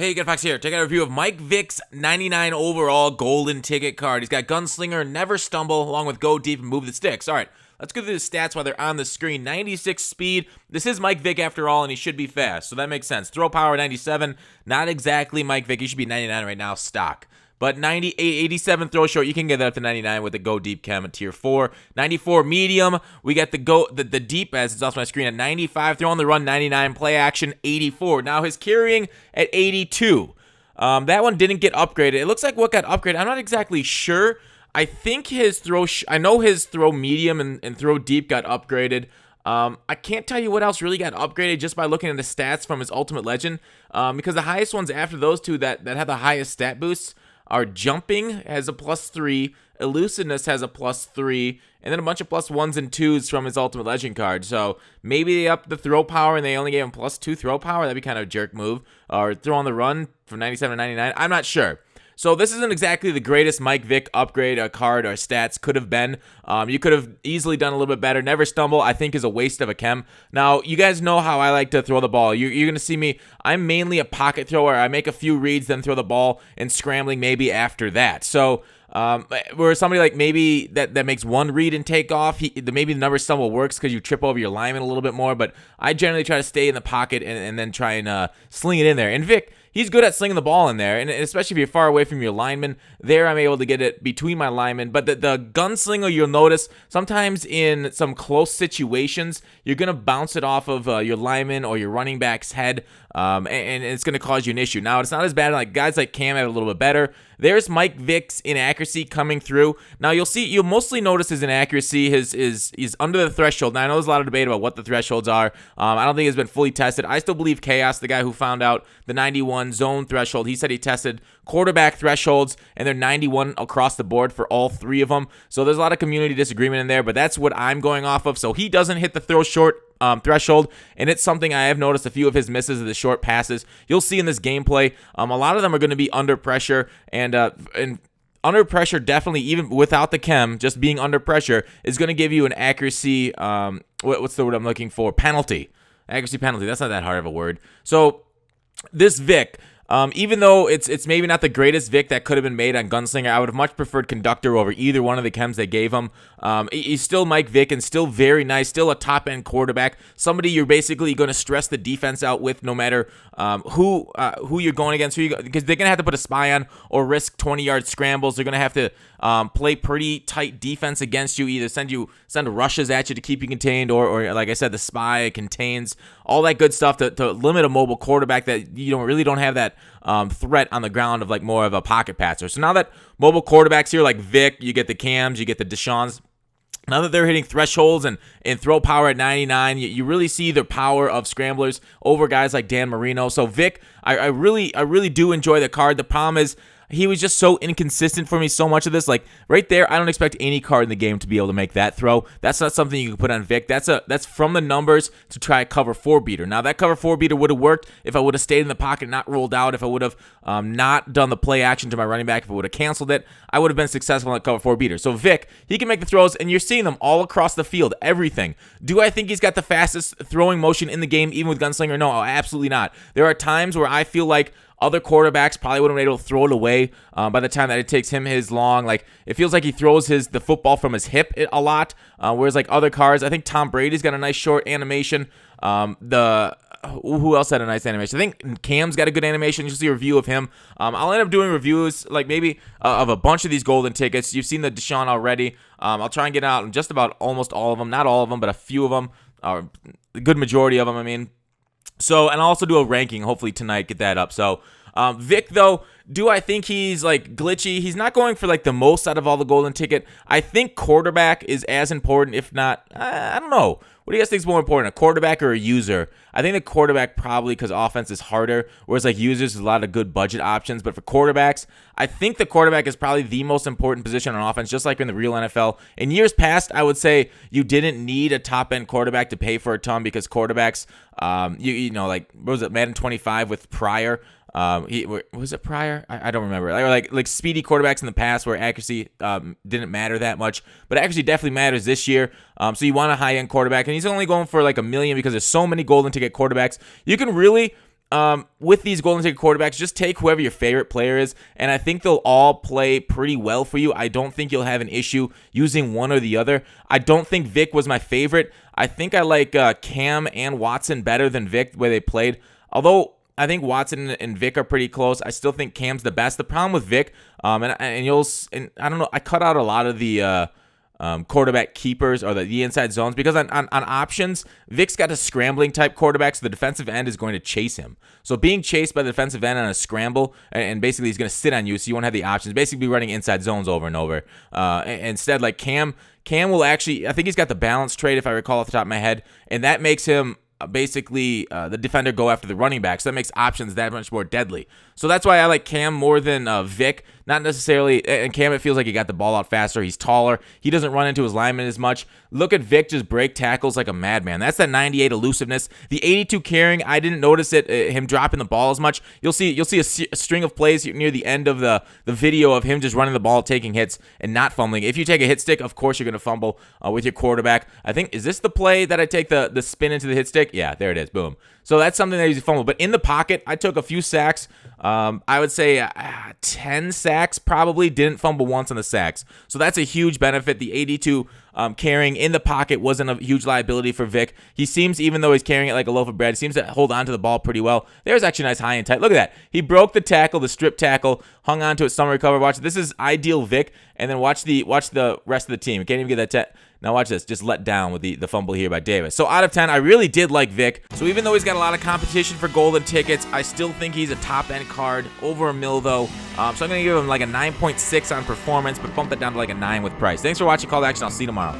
Hey, Get Fox here. Take out a review of Mike Vick's 99 overall golden ticket card. He's got Gunslinger, Never Stumble, along with Go Deep and Move the Sticks. All right, let's go through the stats while they're on the screen. 96 speed. This is Mike Vick after all, and he should be fast, so that makes sense. Throw power 97. Not exactly Mike Vick. He should be 99 right now, stock. But 87 throw short, you can get that up to 99 with the Go Deep Chem at Tier 4. 94 medium, we got the deep, as it's off my screen, at 95. Throw on the run, 99. Play action, 84. Now his carrying at 82. That one didn't get upgraded. It looks like what got upgraded, I'm not exactly sure. I think his throw, I know his throw medium and throw deep got upgraded. I can't tell you what else really got upgraded just by looking at the stats from his Ultimate Legend, because the highest ones after those two that have the highest stat boosts are Jumping has a +3, Elusiveness has a +3, and then a bunch of +1s and 2s from his Ultimate Legend card. So maybe they upped the throw power and they only gave him +2 throw power. That'd be kind of a jerk move. Or throw on the run from 97 to 99. I'm not sure. So this isn't exactly the greatest Mike Vick upgrade card or stats could have been. You could have easily done a little bit better. Never Stumble, I think, is a waste of a chem. Now, you guys know how I like to throw the ball. You're going to see me, I'm mainly a pocket thrower. I make a few reads, then throw the ball, and scrambling maybe after that. So where somebody like maybe that makes one read and take off, maybe the Never Stumble works because you trip over your lineman a little bit more, but I generally try to stay in the pocket and then try and sling it in there. And Vick, he's good at slinging the ball in there, and especially if you're far away from your lineman. There, I'm able to get it between my linemen. But the gunslinger, you'll notice, sometimes in some close situations, you're going to bounce it off of your lineman or your running back's head, and it's going to cause you an issue. Now, it's not as bad. Like guys like Cam have a little bit better. There's Mike Vick's inaccuracy coming through. Now, you'll mostly notice his inaccuracy. He's under the threshold. Now, I know there's a lot of debate about what the thresholds are. I don't think it's been fully tested. I still believe Chaos, the guy who found out the 91 zone threshold, he said he tested quarterback thresholds, and they're 91 across the board for all three of them. So there's a lot of community disagreement in there, but that's what I'm going off of. So he doesn't hit the throw short threshold, and it's something I have noticed a few of his misses of the short passes. You'll see in this gameplay, a lot of them are going to be under pressure, and under pressure, definitely, even without the chem, just being under pressure is going to give you an accuracy, what's the word I'm looking for? Penalty. Accuracy penalty. That's not that hard of a word. So this Vick, even though it's maybe not the greatest Vick that could have been made on Gunslinger, I would have much preferred Conductor over either one of the chems they gave him. He's still Mike Vick and still very nice, still a top-end quarterback, somebody you're basically going to stress the defense out with no matter who you're going against, because they're going to have to put a spy on or risk 20-yard scrambles. They're going to have to play pretty tight defense against you, either send rushes at you to keep you contained, or like I said, the spy contains, all that good stuff to limit a mobile quarterback that you really don't have that threat on the ground of like more of a pocket passer. So now that mobile quarterbacks here like Vick, you get the Cams, you get the Deshaun's, now that they're hitting thresholds and throw power at 99, you really see the power of scramblers over guys like Dan Marino. So Vick, I really do enjoy the card. The problem is he was just so inconsistent for me so much of this. Like right there, I don't expect any card in the game to be able to make that throw. That's not something you can put on Vick. That's from the numbers to try a cover 4 beater. Now that cover 4 beater would have worked if I would have stayed in the pocket, not rolled out, if I would have not done the play action to my running back, if I would have canceled it, I would have been successful in that cover 4 beater. So Vick, he can make the throws, and you're seeing them all across the field, everything. Do I think he's got the fastest throwing motion in the game, even with Gunslinger? No, absolutely not. There are times where I feel like other quarterbacks probably wouldn't have been able to throw it away by the time that it takes him his long. Like, it feels like he throws the football from his hip a lot, whereas like other cards, I think Tom Brady's got a nice short animation. Who else had a nice animation? I think Cam's got a good animation. You'll see a review of him. I'll end up doing reviews like maybe of a bunch of these golden tickets. You've seen the Deshaun already. I'll try and get out just about almost all of them. Not all of them, but a few of them. A good majority of them, I mean. So, and I'll also do a ranking, hopefully tonight, get that up. So, Vick, though, do I think he's, like, glitchy? He's not going for, like, the most out of all the golden ticket. I think quarterback is as important, if not, I don't know. What do you guys think is more important, a quarterback or a user? I think the quarterback probably because offense is harder, whereas, like, users, there's a lot of good budget options. But for quarterbacks, I think the quarterback is probably the most important position on offense, just like in the real NFL. In years past, I would say you didn't need a top-end quarterback to pay for a ton because quarterbacks, you know, like, what was it, Madden 25 with Pryor? Was it Pryor? I don't remember. Like speedy quarterbacks in the past where accuracy didn't matter that much, but accuracy definitely matters this year. So you want a high-end quarterback, and he's only going for like $1 million because there's so many golden ticket quarterbacks. You can really with these golden ticket quarterbacks, just take whoever your favorite player is, and I think they'll all play pretty well for you. I don't think you'll have an issue using one or the other. I don't think Vick was my favorite. I think I like Cam and Watson better than Vick, the way they played. Although I think Watson and Vick are pretty close, I still think Cam's the best. The problem with Vick, and I don't know, I cut out a lot of the quarterback keepers or the inside zones because on options, Vick's got a scrambling type quarterback, so the defensive end is going to chase him. So being chased by the defensive end on a scramble, and basically he's going to sit on you, so you won't have the options. Basically running inside zones over and over. Instead, like Cam will actually, I think he's got the balance trade if I recall off the top of my head, and that makes him basically the defender go after the running back, so that makes options that much more deadly. So that's why I like Cam more than Vick. Not necessarily, and Cam, it feels like he got the ball out faster. He's taller. He doesn't run into his lineman as much. Look at Vick just break tackles like a madman. That's that 98 elusiveness. The 82 carrying, I didn't notice him dropping the ball as much. You'll see a string of plays near the end of the video of him just running the ball, taking hits, and not fumbling. If you take a hit stick, of course you're going to fumble with your quarterback. I think, is this the play that I take the spin into the hit stick? Yeah, there it is. Boom. So that's something that you fumble. But in the pocket, I took a few sacks. I would say 10 sacks probably. Didn't fumble once on the sacks. So that's a huge benefit. The 82 carrying in the pocket wasn't a huge liability for Vick. He seems, even though he's carrying it like a loaf of bread, he seems to hold on to the ball pretty well. There's actually a nice high and tight. Look at that. He broke the tackle, the strip tackle, hung on to it, summer recover. Watch. This is ideal Vick. And then watch the rest of the team. Can't even get that. Now watch this, just let down with the fumble here by Davis. So out of 10, I really did like Vick. So even though he's got a lot of competition for golden tickets, I still think he's a top-end card, over a mil though. So I'm going to give him like a 9.6 on performance, but bump that down to like a 9 with price. Thanks for watching Call to Action. I'll see you tomorrow.